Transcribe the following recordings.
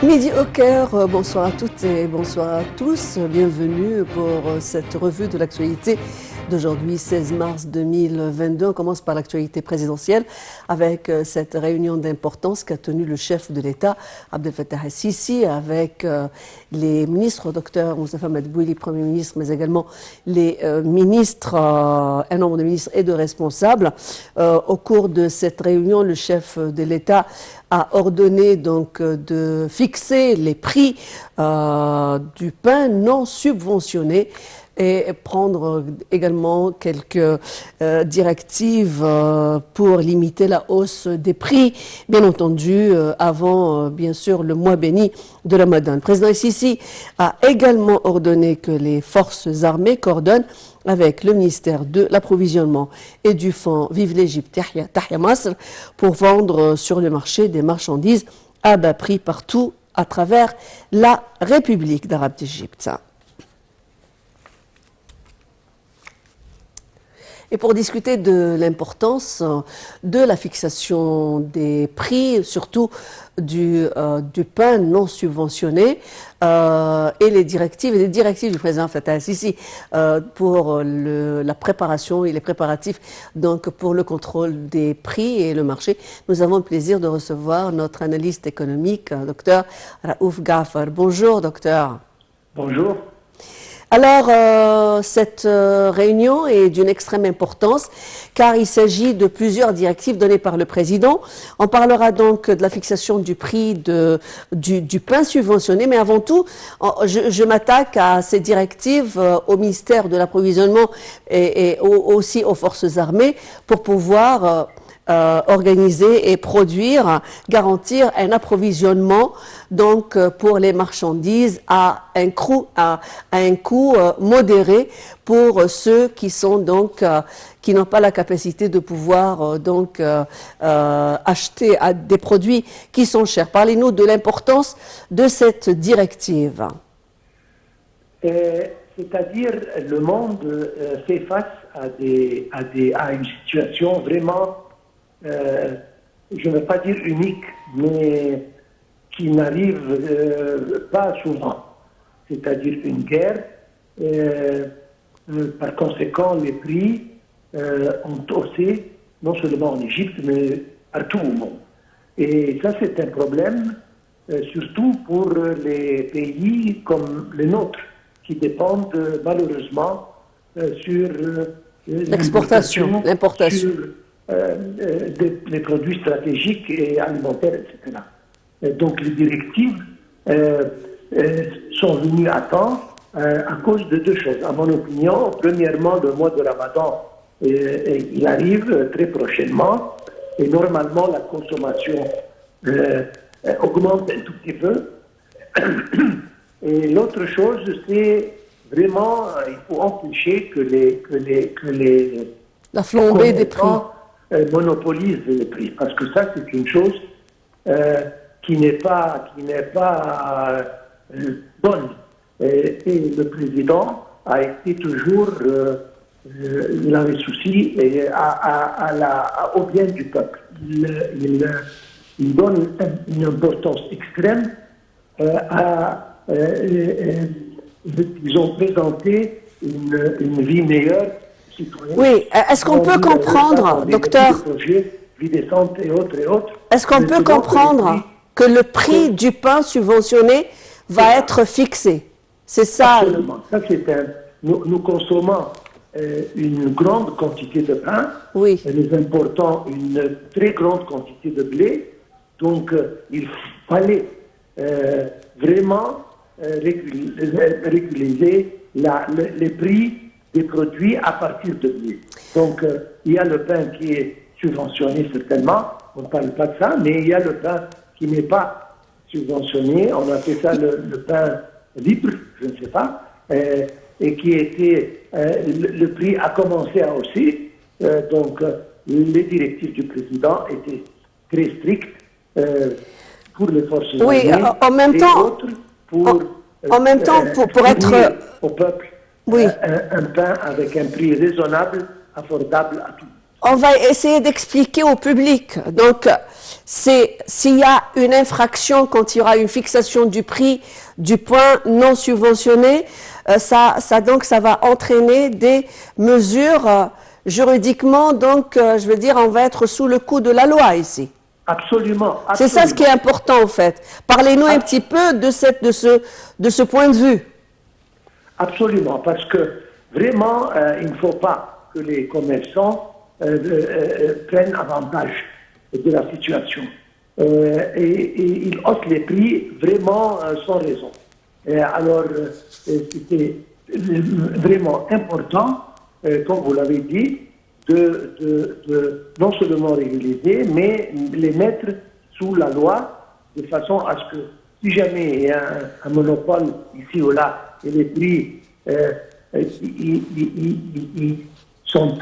Midi au Caire, bonsoir à toutes et bonsoir à tous. Bienvenue pour cette revue de l'actualité d'aujourd'hui, 16 mars 2022. On commence par l'actualité présidentielle avec cette réunion d'importance qu'a tenue le chef de l'État, Abdel Fattah el-Sisi, avec les ministres, Dr Moustapha Madbouli, Premier ministre, mais également les ministres, un nombre de ministres et de responsables. Au cours de cette réunion, le chef de l'État a ordonné donc de fixer les prix du pain non subventionné et prendre également quelques directives pour limiter la hausse des prix, bien entendu, avant, bien sûr, le mois béni de Ramadan. Le président Sisi a également ordonné que les forces armées coordonnent avec le ministère de l'Approvisionnement et du Fonds Vive l'Égypte, Tahya Masr, pour vendre sur le marché des marchandises à bas prix partout à travers la République d'Arabe d'Égypte. Et pour discuter de l'importance de la fixation des prix, surtout du pain non subventionné, et les directives du président Fattah el-Sisi pour la préparation et les préparatifs donc pour le contrôle des prix et le marché, nous avons le plaisir de recevoir notre analyste économique, docteur Raouf Ghaffar. Bonjour, docteur. Bonjour. Alors, cette réunion est d'une extrême importance car il s'agit de plusieurs directives données par le président. On parlera donc de la fixation du prix du pain subventionné, mais avant tout, je m'attaque à ces directives au ministère de l'Approvisionnement et aussi aux forces armées pour pouvoir organiser et produire, garantir un approvisionnement donc pour les marchandises à un coût modéré pour ceux qui sont donc qui n'ont pas la capacité de pouvoir donc acheter des produits qui sont chers. Parlez-nous de l'importance de cette directive. C'est-à-dire le monde fait face à une situation vraiment je ne veux pas dire unique, mais qui n'arrive pas souvent, c'est-à-dire une guerre. Par conséquent, les prix ont haussé, non seulement en Égypte, mais partout au monde. Et ça, c'est un problème, surtout pour les pays comme les nôtres, qui dépendent malheureusement sur l'exportation, l'importation. Des produits stratégiques et alimentaires, etc. Donc les directives sont venues à temps à cause de deux choses. À mon opinion, premièrement, le mois de Ramadan, il arrive très prochainement et normalement la consommation augmente un tout petit peu. Et l'autre chose, c'est vraiment, il faut empêcher que la flambée des prix monopolise les prix, parce que ça c'est une chose qui n'est pas bonne. Et le président a été toujours, il avait souci au bien du peuple. Il donne une importance extrême ils ont présenté une vie meilleure. Oui, est-ce qu'on peut comprendre, docteur, est-ce qu'on peut comprendre que le prix du pain subventionné va être fixé? C'est ça. Absolument. Ça, nous consommons une grande quantité de pain. Oui. Nous importons une très grande quantité de blé. Donc, il fallait vraiment réguler les prix des produits à partir de blé. Donc, il y a le pain qui est subventionné certainement, on ne parle pas de ça, mais il y a le pain qui n'est pas subventionné, on appelle ça le pain libre, je ne sais pas, et qui était, le prix a commencé à hausser, donc les directives du président étaient très strictes pour les forces armées. Oui, en même temps, pour être au peuple. Oui. Un pain avec un prix raisonnable, affordable à tous. On va essayer d'expliquer au public. Donc, s'il y a une infraction quand il y aura une fixation du prix du pain non subventionné, ça va entraîner des mesures juridiquement. Donc, je veux dire, on va être sous le coup de la loi ici. Absolument. C'est ça ce qui est important en fait. Parlez-nous un petit peu de ce point de vue. Absolument, parce que vraiment, il ne faut pas que les commerçants prennent avantage de la situation. Et ils haussent les prix vraiment sans raison. Alors, c'était vraiment important, comme vous l'avez dit, de non seulement régulariser, mais les mettre sous la loi, de façon à ce que, si jamais il y a un monopole ici ou là, et les prix ils sont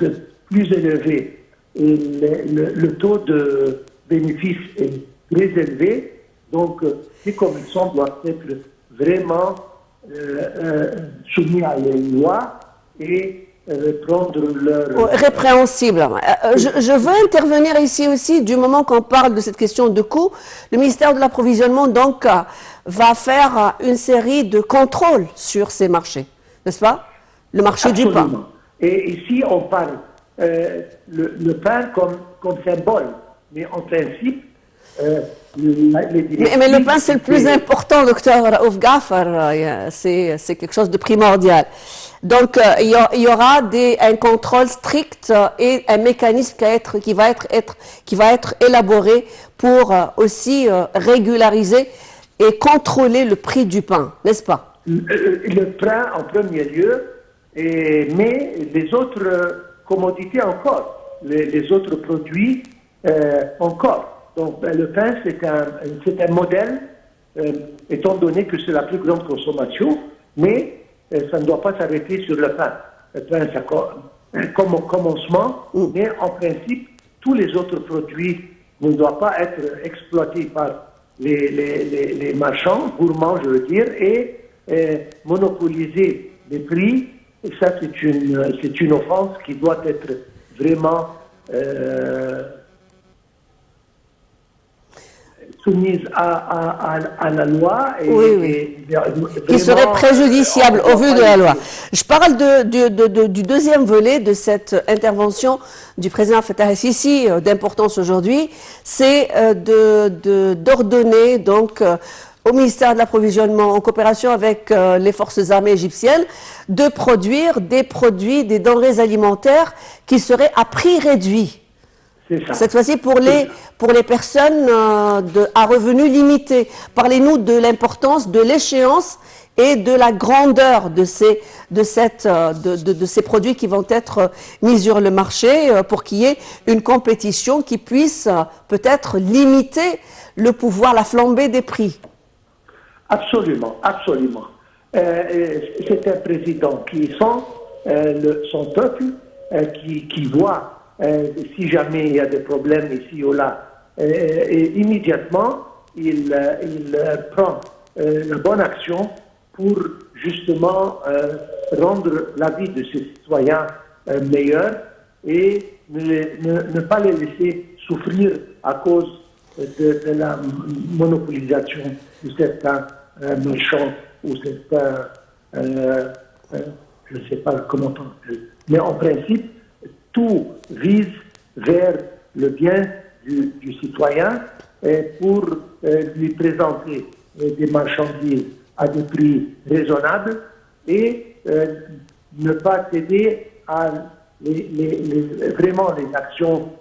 plus élevés, et le taux de bénéfice est très élevé, donc les commerçants doivent être vraiment soumis à la loi et prendre leur... Répréhensible. Je veux intervenir ici aussi, du moment qu'on parle de cette question de coût. Le ministère de l'Approvisionnement, donc, va faire une série de contrôles sur ces marchés, n'est-ce pas? Le marché du pain. Et ici, on parle le pain comme symbole, mais en principe, mais le pain, c'est le plus important, docteur Raouf Ghaffar, c'est quelque chose de primordial. Donc, il y aura un contrôle strict et un mécanisme qui va être élaboré pour aussi régulariser et contrôler le prix du pain, n'est-ce pas? Le pain en premier lieu, mais les autres commodités encore, les autres produits encore. Donc, le pain, c'est un modèle, étant donné que c'est la plus grande consommation, mais ça ne doit pas s'arrêter sur le pain. Le pain, c'est comme au commencement, mais en principe, tous les autres produits ne doivent pas être exploités par les marchands, gourmands, je veux dire, et monopoliser les prix. Et ça, c'est une offense qui doit être vraiment soumise à la loi et, oui. Qui serait préjudiciable au vu de la loi. Je parle du deuxième volet de cette intervention du président Fattah el-Sisi d'importance aujourd'hui, c'est d'ordonner donc au ministère de l'Approvisionnement, en coopération avec les forces armées égyptiennes, de produire des denrées alimentaires qui seraient à prix réduit. Cette fois-ci pour les personnes à revenus limités. Parlez-nous de l'importance de l'échéance et de la grandeur de ces produits qui vont être mis sur le marché pour qu'il y ait une compétition qui puisse peut-être limiter le pouvoir, la flambée des prix. Absolument, absolument. C'est un président qui sent son peuple, qui voit si jamais il y a des problèmes ici ou là, et immédiatement, il prend la bonne action pour justement rendre la vie de ses citoyens meilleure et ne pas les laisser souffrir à cause de la monopolisation de certains marchands ou certains, je ne sais pas comment on dit, mais en principe, tout vise vers le bien du citoyen pour lui présenter des marchandises à des prix raisonnables et ne pas céder à vraiment les actions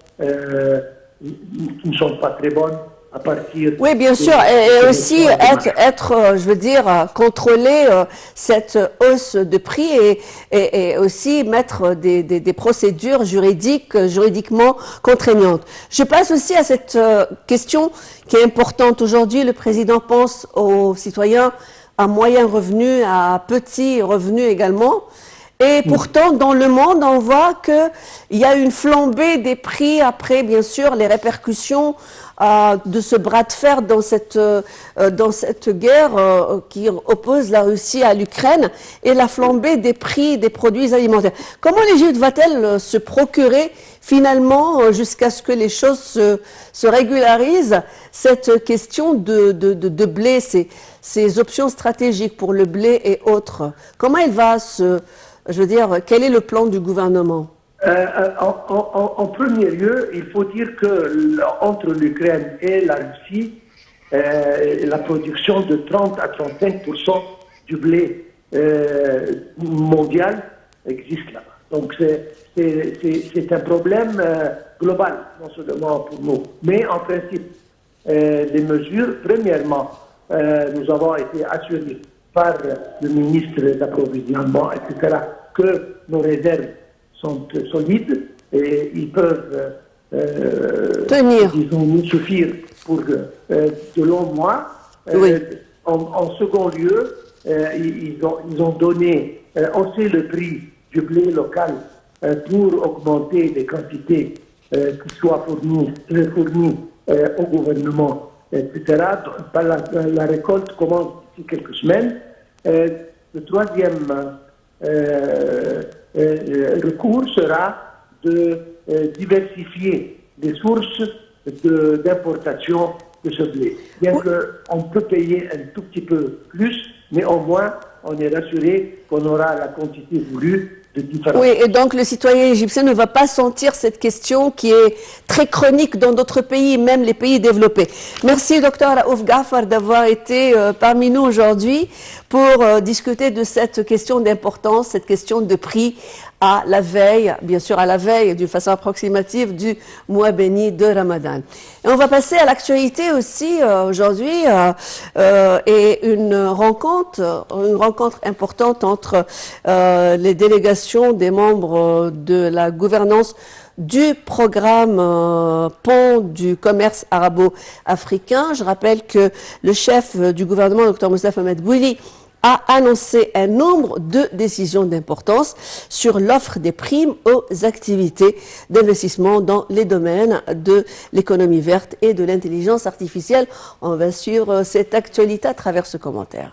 qui ne sont pas très bonnes à partir... Oui, bien sûr, et aussi je veux dire, contrôler cette hausse de prix et aussi mettre des procédures juridiquement contraignantes. Je passe aussi à cette question qui est importante aujourd'hui. Le président pense aux citoyens à moyen revenu, à petit revenu également. Et pourtant, dans le monde, on voit qu'il y a une flambée des prix après, bien sûr, les répercussions de ce bras de fer dans cette guerre qui oppose la Russie à l'Ukraine et la flambée des prix des produits alimentaires. Comment l'Égypte va-t-elle se procurer finalement, jusqu'à ce que les choses se régularisent, cette question de blé, ces options stratégiques pour le blé et autres? Comment elle va je veux dire, quel est le plan du gouvernement? En premier lieu, il faut dire que entre l'Ukraine et la Russie, la production de 30 à 35% du blé mondial existe là-bas. Donc c'est un problème global, non seulement pour nous. Mais en principe, les mesures, premièrement, nous avons été assurés par le ministre d'approvisionnement, etc., que nos réserves sont solides et ils peuvent tenir, disons, nous suffire pour de longs mois. Oui. En second lieu, ils ont donné, on sait le prix du blé local pour augmenter les quantités qui soient fournies au gouvernement, etc. La récolte commence d'ici quelques semaines. Le troisième recours sera de diversifier les sources d'importation de ce blé. Bien qu'on peut payer un tout petit peu plus, mais au moins on est rassuré qu'on aura la quantité voulue. Oui, et donc le citoyen égyptien ne va pas sentir cette question qui est très chronique dans d'autres pays, même les pays développés. Merci, Dr Raouf Ghaffar, d'avoir été parmi nous aujourd'hui pour discuter de cette question d'importance, cette question de prix à la veille, bien sûr à la veille, d'une façon approximative, du mois béni de Ramadan. Et on va passer à l'actualité aussi aujourd'hui et une rencontre importante entre les délégations des membres de la gouvernance du programme Pont du commerce arabo-africain. Je rappelle que le chef du gouvernement, Dr Moustapha Madbouli, a annoncé un nombre de décisions d'importance sur l'offre des primes aux activités d'investissement dans les domaines de l'économie verte et de l'intelligence artificielle. On va suivre cette actualité à travers ce commentaire.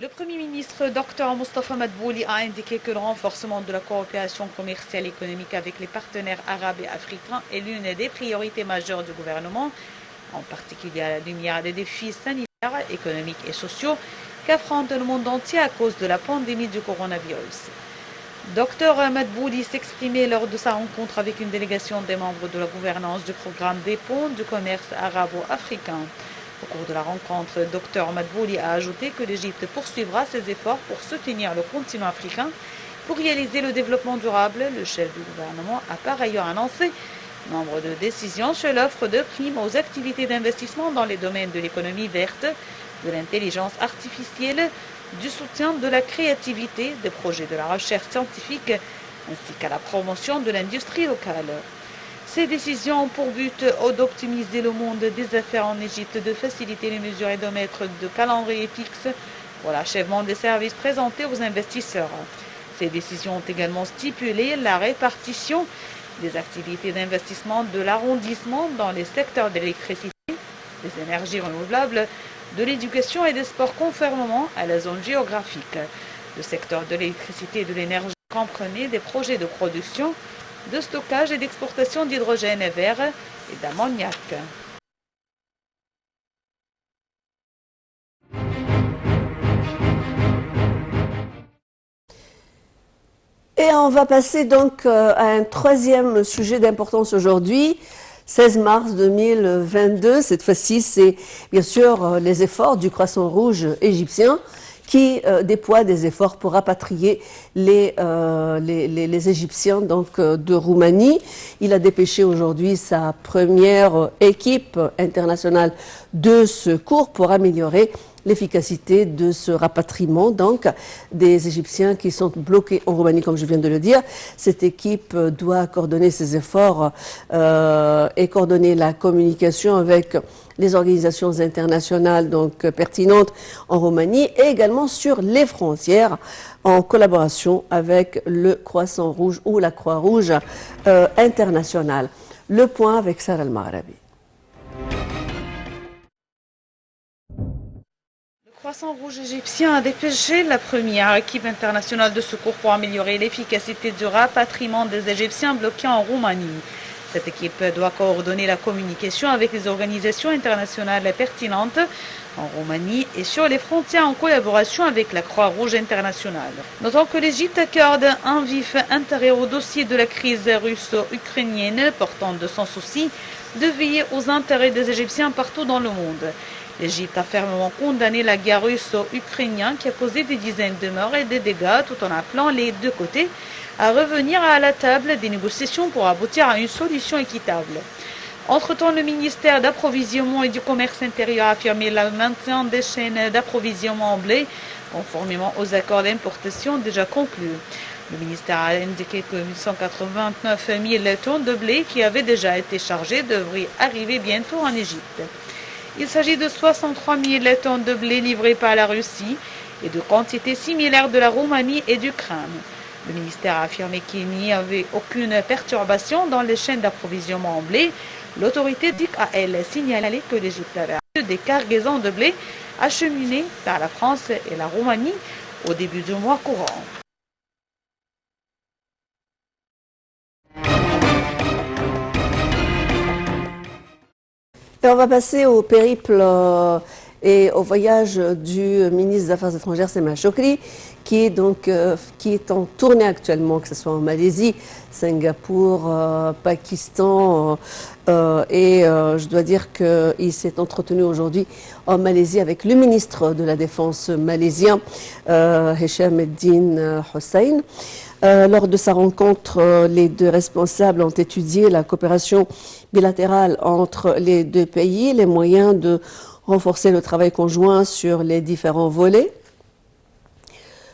Le Premier ministre Dr Moustapha Madbouli a indiqué que le renforcement de la coopération commerciale et économique avec les partenaires arabes et africains est l'une des priorités majeures du gouvernement, en particulier à la lumière des défis sanitaires, économiques et sociaux qu'affronte le monde entier à cause de la pandémie du coronavirus. Dr Madbouli s'exprimait lors de sa rencontre avec une délégation des membres de la gouvernance du programme des ponts du commerce arabo-africain. Au cours de la rencontre, Dr Madbouli a ajouté que l'Égypte poursuivra ses efforts pour soutenir le continent africain pour réaliser le développement durable. Le chef du gouvernement a par ailleurs annoncé nombre de décisions sur l'offre de primes aux activités d'investissement dans les domaines de l'économie verte, de l'intelligence artificielle, du soutien de la créativité, des projets de la recherche scientifique, ainsi qu'à la promotion de l'industrie locale. Ces décisions ont pour but d'optimiser le monde des affaires en Égypte, de faciliter les mesures et de mettre de calendrier fixe pour l'achèvement des services présentés aux investisseurs. Ces décisions ont également stipulé la répartition des activités d'investissement de l'arrondissement dans les secteurs de l'électricité, des énergies renouvelables, de l'éducation et des sports conformément à la zone géographique. Le secteur de l'électricité et de l'énergie comprenait des projets de production, de stockage et d'exportation d'hydrogène vert et d'ammoniac. Et on va passer donc à un troisième sujet d'importance aujourd'hui, 16 mars 2022. Cette fois-ci, c'est bien sûr les efforts du Croissant Rouge égyptien qui déploie des efforts pour rapatrier les Égyptiens donc, de Roumanie. Il a dépêché aujourd'hui sa première équipe internationale de secours pour améliorer l'efficacité de ce rapatriement donc des Égyptiens qui sont bloqués en Roumanie, comme je viens de le dire. Cette équipe doit coordonner ses efforts et coordonner la communication avec les organisations internationales donc pertinentes en Roumanie et également sur les frontières en collaboration avec le Croissant Rouge ou la Croix-Rouge internationale. Le point avec Sarah Al-Maghrabi. Le Croissant Rouge égyptien a dépêché la première équipe internationale de secours pour améliorer l'efficacité du rapatriement des Égyptiens bloqués en Roumanie. Cette équipe doit coordonner la communication avec les organisations internationales pertinentes en Roumanie et sur les frontières en collaboration avec la Croix-Rouge internationale. Notons que l'Égypte accorde un vif intérêt au dossier de la crise russo-ukrainienne, portant de son souci de veiller aux intérêts des Égyptiens partout dans le monde. L'Égypte a fermement condamné la guerre russo-ukrainienne qui a causé des dizaines de morts et des dégâts, tout en appelant les deux côtés à revenir à la table des négociations pour aboutir à une solution équitable. Entre-temps, le ministère d'Approvisionnement et du Commerce intérieur a affirmé le maintien des chaînes d'approvisionnement en blé, conformément aux accords d'importation déjà conclus. Le ministère a indiqué que 189 000 tonnes de blé qui avaient déjà été chargées devraient arriver bientôt en Égypte. Il s'agit de 63 000 tonnes de blé livrées par la Russie et de quantités similaires de la Roumanie et d'Ukraine. Le ministère a affirmé qu'il n'y avait aucune perturbation dans les chaînes d'approvisionnement en blé. L'autorité dit à elle signalé que l'Égypte avait reçu des cargaisons de blé acheminées par la France et la Roumanie au début du mois courant. Et on va passer au périple et au voyage du ministre des Affaires étrangères, Sema Chokri, qui est en tournée actuellement, que ce soit en Malaisie, Singapour, Pakistan, et je dois dire qu'il s'est entretenu aujourd'hui en Malaisie avec le ministre de la Défense malaisien, Hisham Eddin Hussein. Lors de sa rencontre, les deux responsables ont étudié la coopération bilatérale entre les deux pays, les moyens de renforcer le travail conjoint sur les différents volets.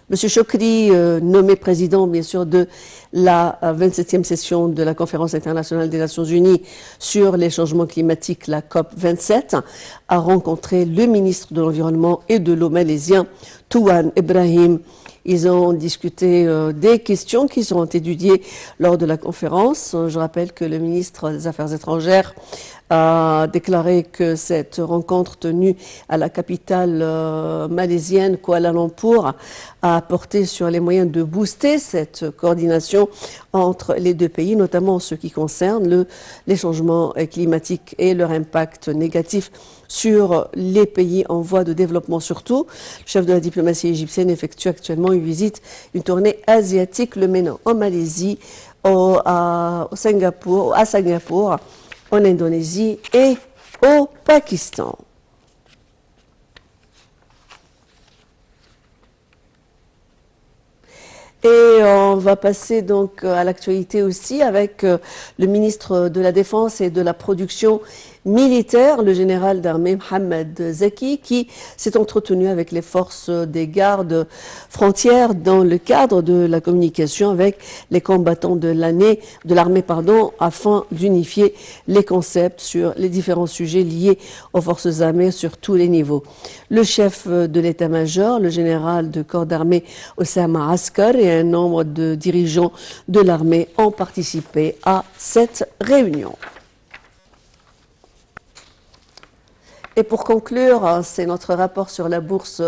Monsieur Chokri, nommé président bien sûr de la 27e session de la Conférence internationale des Nations Unies sur les changements climatiques, la COP 27, a rencontré le ministre de l'Environnement et de l'eau malaisien, Tuan Ibrahim. Ils ont discuté des questions qui seront étudiées lors de la conférence. Je rappelle que le ministre des Affaires étrangères a déclaré que cette rencontre tenue à la capitale malaisienne, Kuala Lumpur, a porté sur les moyens de booster cette coordination entre les deux pays, notamment en ce qui concerne les changements climatiques et leur impact négatif sur les pays en voie de développement surtout. Le chef de la diplomatie égyptienne effectue actuellement une tournée asiatique, le menant en Malaisie, à Singapour, en Indonésie et au Pakistan. Et on va passer donc à l'actualité aussi avec le ministre de la Défense et de la Production militaire, le général d'armée Mohamed Zaki, qui s'est entretenu avec les forces des gardes frontières dans le cadre de la communication avec les combattants de l'armée, afin d'unifier les concepts sur les différents sujets liés aux forces armées sur tous les niveaux. Le chef de l'état-major, le général de corps d'armée Osama Askar et un nombre de dirigeants de l'armée ont participé à cette réunion. Et pour conclure, c'est notre rapport sur la bourse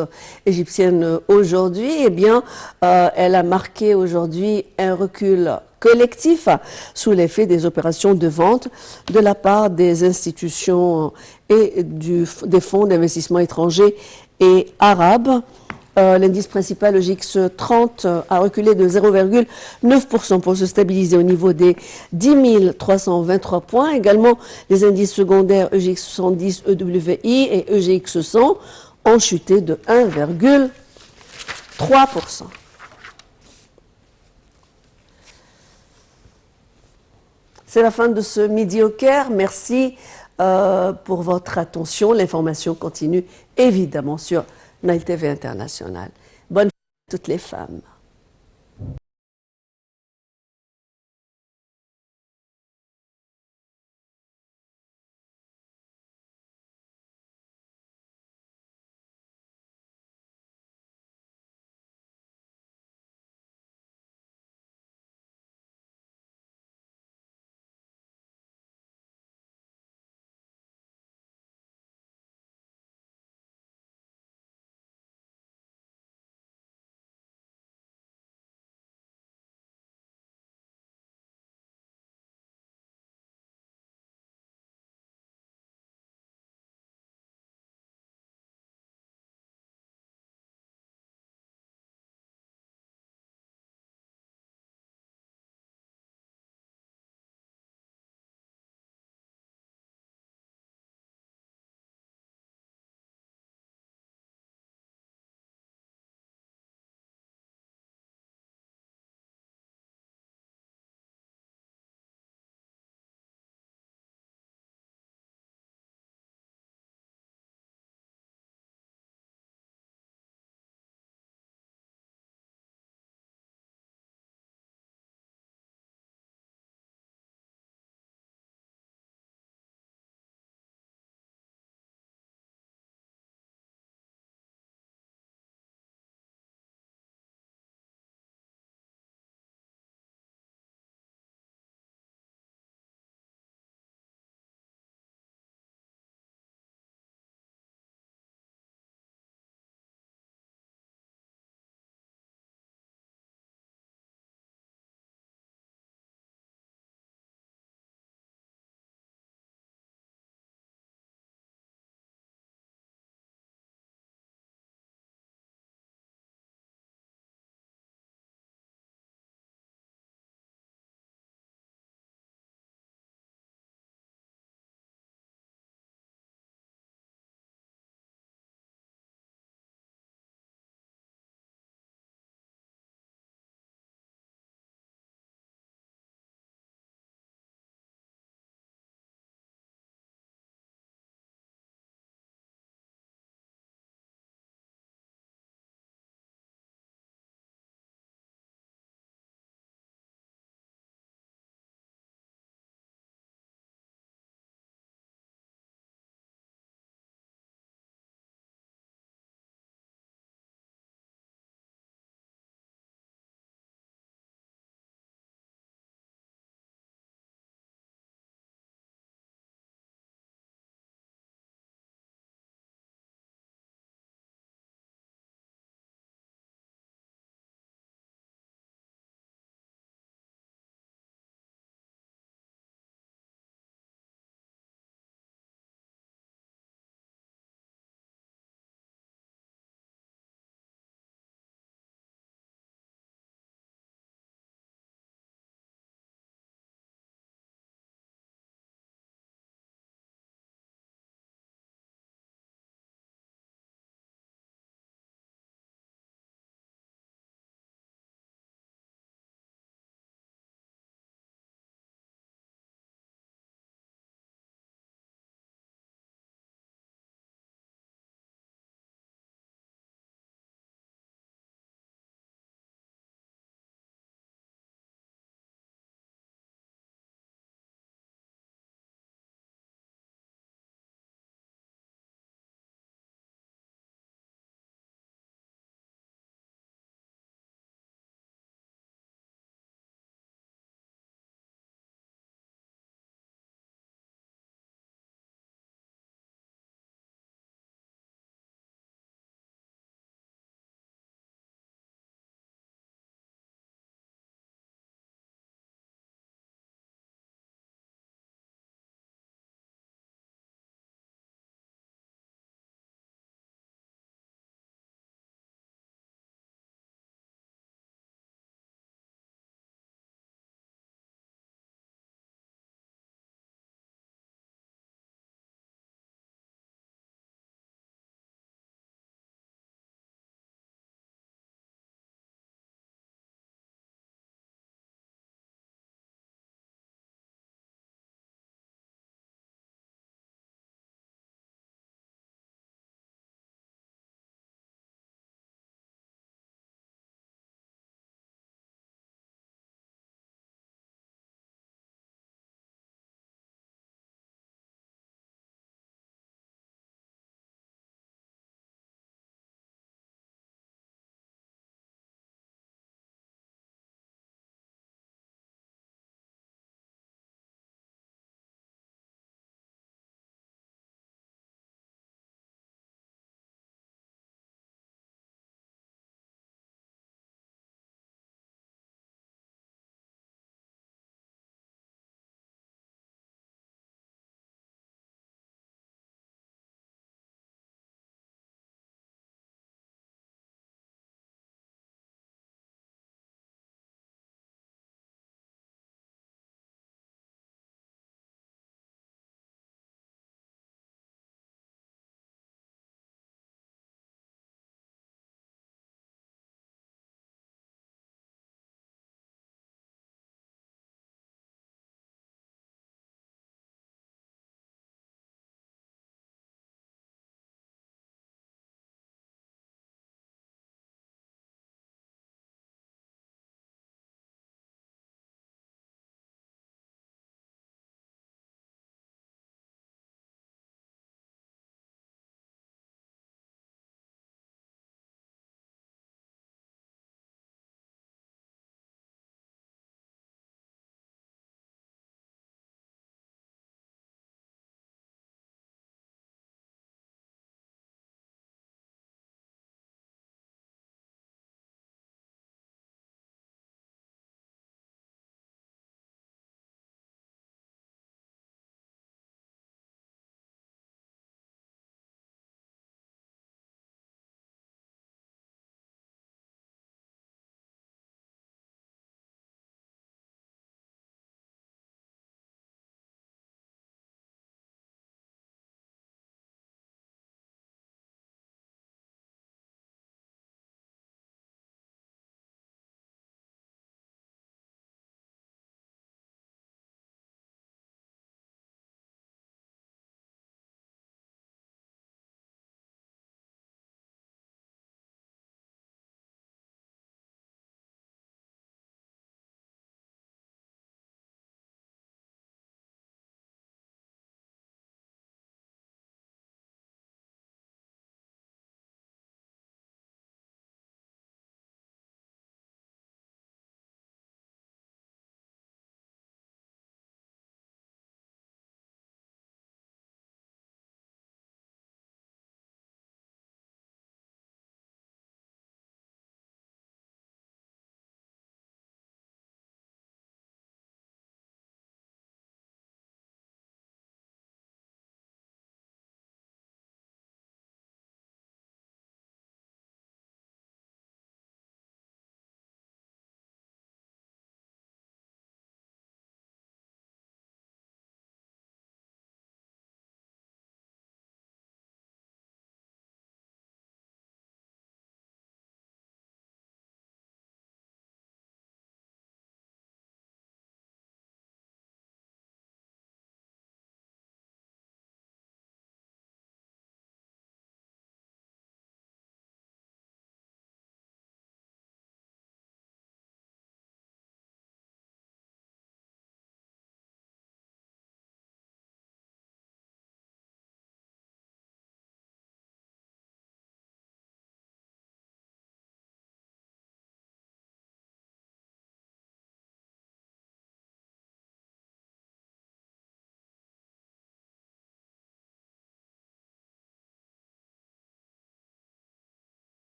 égyptienne aujourd'hui. Eh bien, elle a marqué aujourd'hui un recul collectif sous l'effet des opérations de vente de la part des institutions et des fonds d'investissement étrangers et arabes. L'indice principal, le GX30, a reculé de 0,9% pour se stabiliser au niveau des 10 323 points. Également, les indices secondaires EGX70, EWI et EGX100 ont chuté de 1,3%. C'est la fin de ce Midi au Caire. Merci pour votre attention. L'information continue évidemment sur Nile TV International. Bonne fête à toutes les femmes.